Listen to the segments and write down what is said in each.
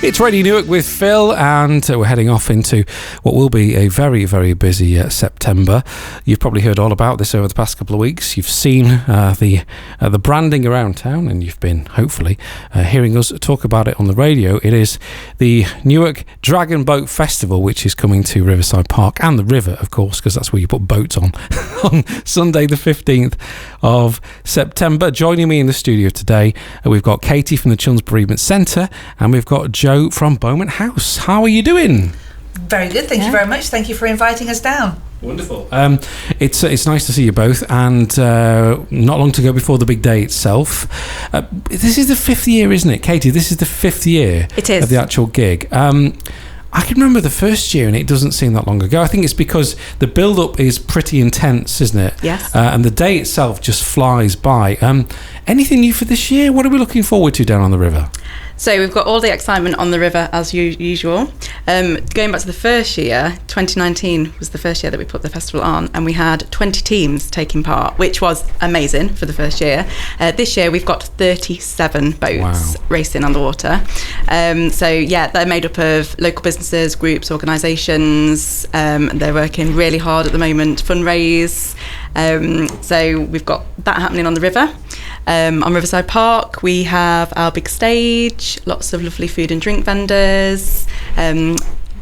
It's Radio Newark with Phil, and we're heading off into what will be a very, very busy September. You've probably heard all about this over the past couple of weeks. You've seen the branding around town, and you've been, hopefully, hearing us talk about it on the radio. It is the Newark Dragon Boat Festival, which is coming to Riverside Park and the river, of course, because that's where you put boats on Sunday the 15th of September. Joining me in the studio today, we've got Katie from the Children's Bereavement Centre, and we've got Joe from Beaumond House. How are you doing? Very good, thank you very much. Thank you for inviting us down. Wonderful. It's nice to see you both, and not long to go before the big day itself. This is the 5th year, isn't it, Katie? This is the 5th year it is. Of the actual gig. I can remember the first year, and it doesn't seem that long ago. I think it's because the build-up is pretty intense, isn't it? Yes. And the day itself just flies by. Anything new for this year? What are we looking forward to down on the river? So we've got all the excitement on the river as usual. Going back to the first year, 2019 was the first year that we put the festival on, and we had 20 teams taking part, which was amazing for the first year. This year we've got 37 boats racing on the water. So yeah, they're made up of local businesses, groups, organisations. They're working really hard at the moment to fundraise. So we've got that happening on the river. On Riverside Park, we have our big stage, lots of lovely food and drink vendors.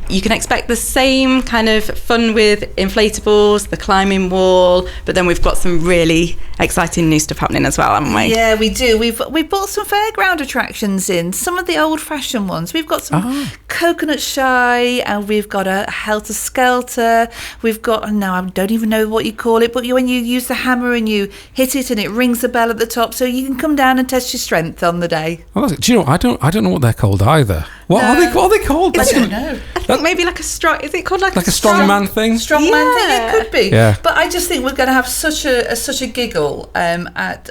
You can expect the same kind of fun with inflatables, the climbing wall, but then we've got some really exciting new stuff happening as well, haven't we? Yeah, we do. We've brought some fairground attractions in, some of the old-fashioned ones. We've got some coconut shy, and we've got a helter skelter. We've got, now I don't even know what you call it, but when you use the hammer and you hit it and it rings the bell at the top, so you can come down and test your strength on the day. Oh, do you know? I don't know what they're called either. What are they called? I don't know. I think maybe like a strong. Is it called like a strongman thing? Strongman thing. It could be. Yeah. But I just think we're going to have such a giggle at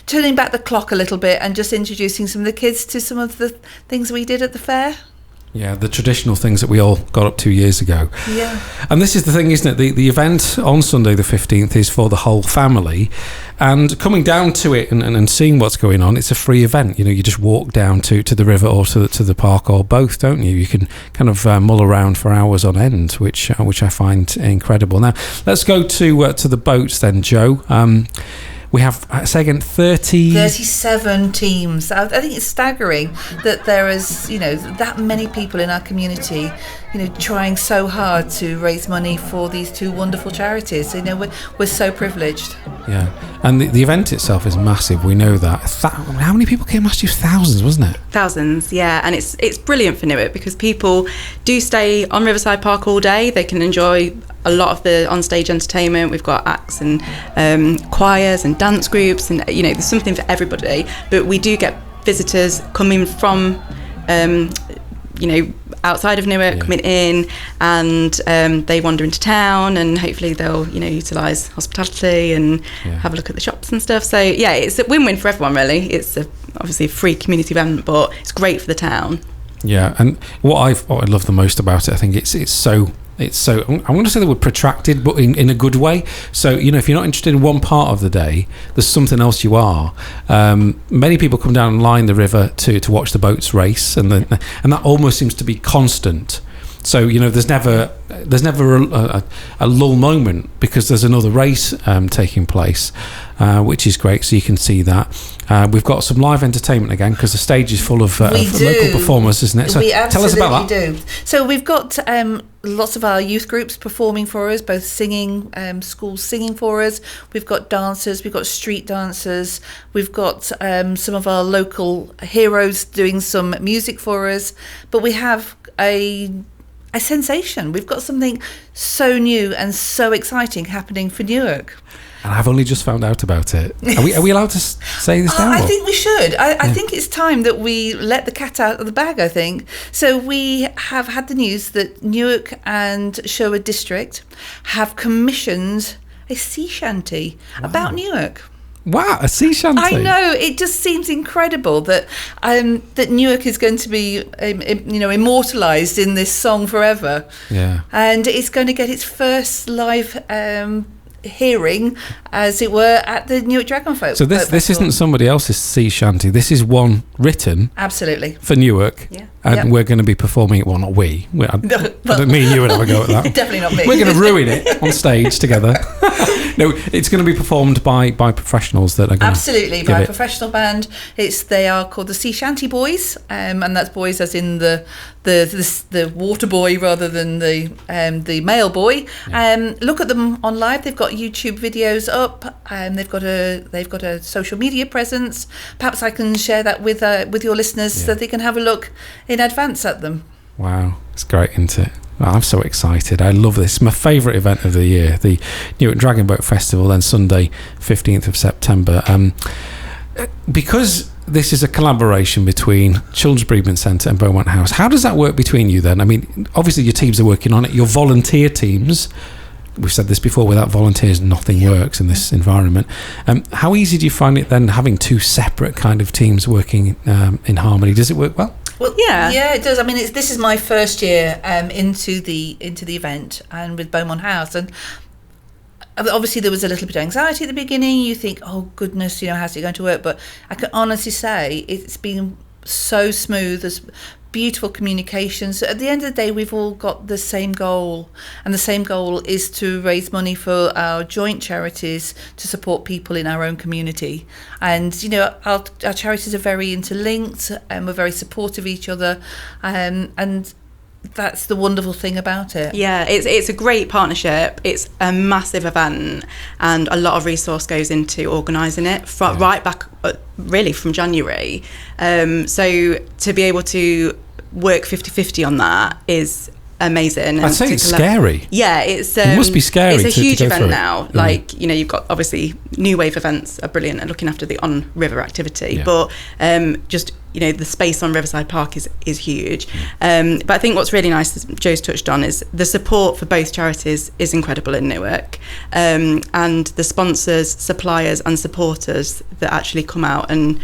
turning back the clock a little bit and just introducing some of the kids to some of the things we did at the fair. Yeah, the traditional things that we all got up 2 years ago. Yeah. And this is the thing, isn't it? The event on Sunday the 15th is for the whole family. And coming down to it and seeing what's going on, it's a free event. You know, you just walk down to the river or to the park, or both, don't you? You can kind of mull around for hours on end, which I find incredible. Now, let's go to the boats then, Joe. We have, say again, 37 teams. I think it's staggering that there is, that many people in our community, trying so hard to raise money for these two wonderful charities. So, we're so privileged. Yeah, and the event itself is massive. We know that. How many people came last year? Thousands, wasn't it? Thousands, yeah. And it's brilliant for Newark because people do stay on Riverside Park all day. They can enjoy a lot of the on-stage entertainment. We've got acts and choirs and dance groups, and there's something for everybody. But we do get visitors coming from outside of Newark, coming in, and they wander into town, and hopefully they'll utilise hospitality and have a look at the shops and stuff. So yeah, it's a win-win for everyone really. It's obviously a free community event, but it's great for the town. Yeah, and what I love the most about it, I think it's so I'm going to say the word protracted, but in a good way. So, if you're not interested in one part of the day, there's something else you are. Many people come down and line the river to watch the boats race, and that almost seems to be constant. So, there's never a lull moment because there's another race taking place, which is great. So you can see that. We've got some live entertainment again because the stage is full of local performers, isn't it? So tell us about that. We do. So we've got lots of our youth groups performing for us, both singing, schools singing for us. We've got dancers, we've got street dancers, we've got some of our local heroes doing some music for us. But we have a sensation. We've got something so new and so exciting happening for Newark. And I've only just found out about it. Are we allowed to say this now? I think we should. I think it's time that we let the cat out of the bag, I think. So we have had the news that Newark and Sherwood District have commissioned a sea shanty about Newark. Wow, a sea shanty. I know, it just seems incredible that that Newark is going to be immortalised in this song forever. Yeah. And it's going to get its first live hearing, as it were, at the Newark Dragon Folk. So this isn't somebody else's sea shanty. This is one written absolutely for Newark. Yeah. And we're going to be performing it. Well, not we. Me and you would have a go at that. Definitely not me. We're going to ruin it on stage together. No, it's going to be performed by professionals that are going absolutely by a professional band. They are called the Sea Shanty Boys, and that's boys as in the water boy rather than the male boy. Yeah. Look at them on live. They've got YouTube videos up. They've got a social media presence. Perhaps I can share that with your listeners so that they can have a look in advance at them. Wow, it's great, isn't it? Oh, I'm so excited. I love this. It's my favourite event of the year, the Newark Dragon Boat Festival, then Sunday 15th of September. Because this is a collaboration between Children's Bereavement Centre and Beaumont House, how does that work between you then? I mean, obviously your teams are working on it, your volunteer teams. We've said this before, without volunteers nothing works in this environment. How easy do you find it then having two separate kind of teams working in harmony? Does it work well? Well, yeah, it does. I mean, this is my first year into the event and with Beaumont House, and obviously there was a little bit of anxiety at the beginning. You think, oh goodness, how's it going to work? But I can honestly say it's been so smooth. There's beautiful communications. At the end of the day, we've all got the same goal, and the same goal is to raise money for our joint charities to support people in our own community. And our charities are very interlinked, and we're very supportive of each other, and that's the wonderful thing about it. Yeah, it's a great partnership. It's a massive event, and a lot of resource goes into organising it right back, really from January. So to be able to work 50-50 on that is amazing. I'd say it's scary. Yeah, it must be scary. It's a huge event Yeah. now. Like, you've got obviously New Wave events are brilliant at looking after the on river activity, but just the space on Riverside Park is huge. But I think what's really nice, as Joe's touched on, is the support for both charities is incredible in Newark, and the sponsors, suppliers and supporters that actually come out and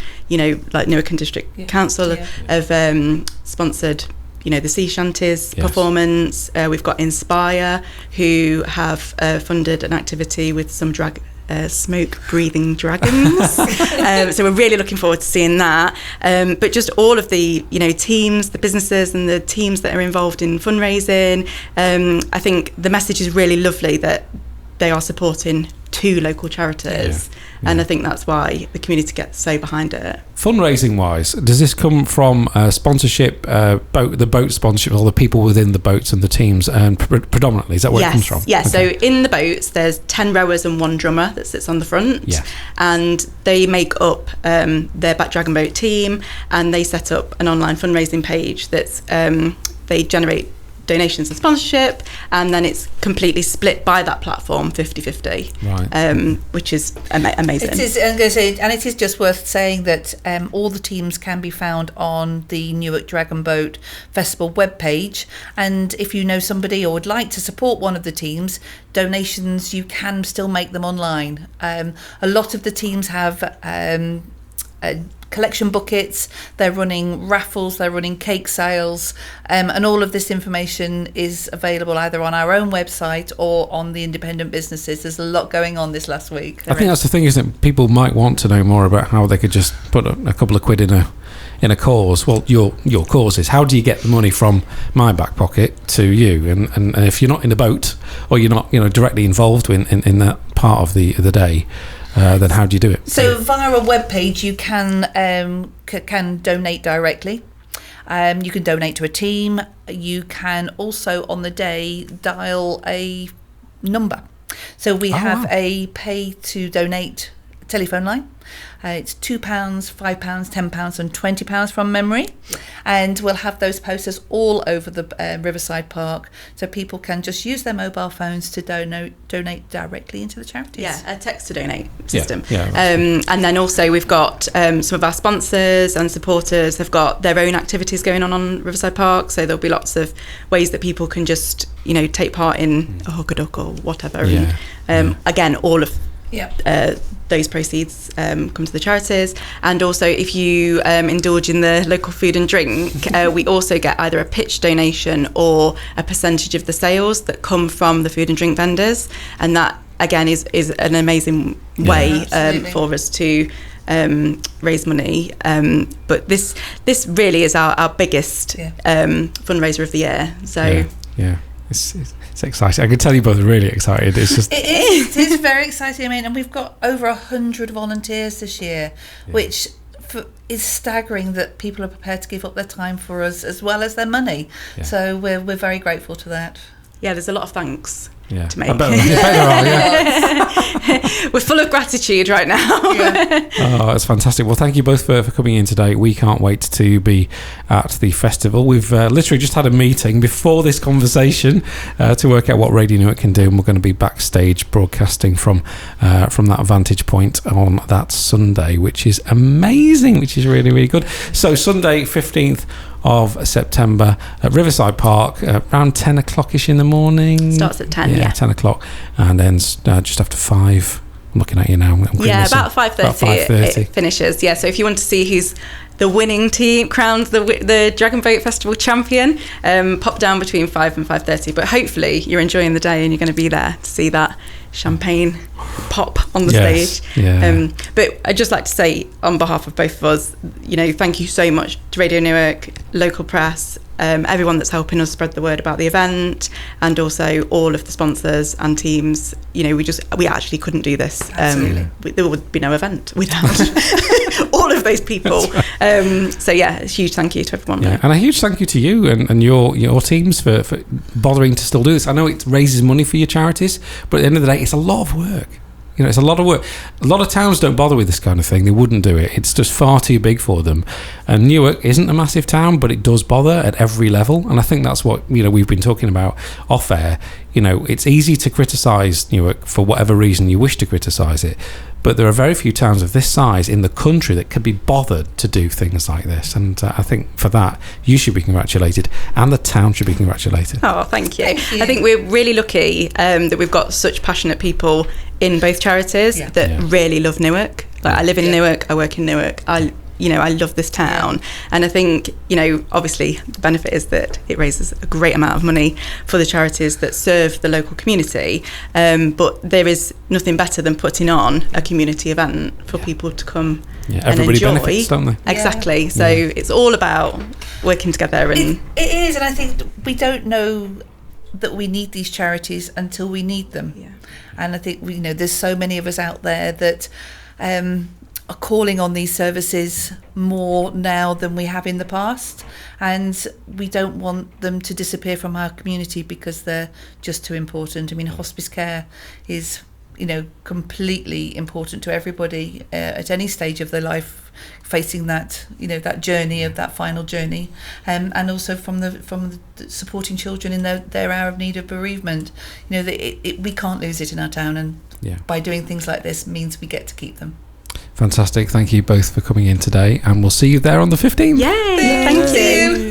like Newark and District Council have sponsored the sea shanties performance. We've got Inspire, who have funded an activity with some smoke breathing dragons. So we're really looking forward to seeing that. But just all of the teams, the businesses and the teams that are involved in fundraising, I think the message is really lovely that they are supporting two local charities. And I think that's why the community gets so behind it. Fundraising wise, does this come from sponsorship, the boat sponsorship, or the people within the boats and the teams, and predominantly? Is that where it comes from? Yes. Okay. So in the boats, there's 10 rowers and one drummer that sits on the front. Yeah. And they make up their Back Dragon Boat team, and they set up an online fundraising page that's they generate donations and sponsorship, and then it's completely split by that platform 50-50, right. Which is amazing. It is, I'm going to say, and it is just worth saying that all the teams can be found on the Newark Dragon Boat Festival webpage, and if you know somebody or would like to support one of the teams, donations, you can still make them online. A lot of the teams have collection buckets, they're running raffles, they're running cake sales, and all of this information is available either on our own website or on the independent businesses. There's a lot going on this last week. I think that's the thing, isn't it? People might want to know more about how they could just put a couple of quid in a cause. Well, your cause is, how do you get the money from my back pocket to you? And if you're not in a boat, or you're not directly involved in that part of the day, then how do you do it? So via a webpage, you can donate directly. You can donate to a team. You can also on the day dial a number. So we have a pay to donate telephone line. It's £2, £5, £10 and £20 from memory, and we'll have those posters all over the Riverside Park, so people can just use their mobile phones to donate directly into the charities. Yeah, a text to donate system. And then also we've got some of our sponsors and supporters have got their own activities going on Riverside Park, so there'll be lots of ways that people can just take part in a hook a duck or whatever. And again, all of those proceeds come to the charities, and also if you indulge in the local food and drink, we also get either a pitch donation or a percentage of the sales that come from the food and drink vendors, and that again is an amazing way for us to raise money. But this really is our biggest fundraiser of the year. So It's exciting. I can tell you both are really excited. It's just it is very exciting. I mean, and we've got over 100 volunteers this year, which is staggering that people are prepared to give up their time for us as well as their money. Yeah. So we're very grateful to that. Yeah, there's a lot of thanks to make. I bet there are, We're full of gratitude right now. Oh, that's fantastic. Well, thank you both for coming in today. We can't wait to be at the festival. We've literally just had a meeting before this conversation to work out what Radio Newark can do, and we're going to be backstage broadcasting from that vantage point on that Sunday, which is amazing, which is really, really good. So Sunday, 15th of September at Riverside Park, around 10 o'clock-ish in the morning. Starts at 10, yeah. 10 o'clock, and ends just after 5. I'm looking at you now. About 5:30 it finishes. Yeah, so if you want to see who's the winning team, crowned the Dragon Boat Festival champion, pop down between 5 and 5:30. But hopefully you're enjoying the day and you're going to be there to see that champagne pop on the stage. Yeah. But I'd just like to say, on behalf of both of us, thank you so much to Radio Newark, local press, everyone that's helping us spread the word about the event, and also all of the sponsors and teams. We actually couldn't do this. There would be no event without all of those people. So a huge thank you to everyone. Yeah, and a huge thank you to you and your teams for bothering to still do this. I know it raises money for your charities, but at the end of the day, it's a lot of work. It's a lot of work. A lot of towns don't bother with this kind of thing. They wouldn't do it. It's just far too big for them. And Newark isn't a massive town, but it does bother at every level. And I think that's what we've been talking about off air. It's easy to criticise Newark for whatever reason you wish to criticise it. But there are very few towns of this size in the country that could be bothered to do things like this. And I think for that, you should be congratulated, and the town should be congratulated. Oh, thank you. I think we're really lucky that we've got such passionate people in both charities that really love Newark. I live in Newark, I work in Newark. I love this town. And I think, obviously the benefit is that it raises a great amount of money for the charities that serve the local community. But there is nothing better than putting on a community event for people to come and everybody enjoy. Benefits, don't they? Exactly. So it's all about working together. And it is, and I think we don't know that we need these charities until we need them. Yeah. And I think there's so many of us out there that are calling on these services more now than we have in the past, and we don't want them to disappear from our community because they're just too important. I mean, hospice care is completely important to everybody at any stage of their life, facing that that journey of that final journey, and also from the supporting children in their hour of need of bereavement. We can't lose it in our town, and by doing things like this means we get to keep them. Fantastic. Thank you both for coming in today, and we'll see you there on the 15th. Yay! Thank you.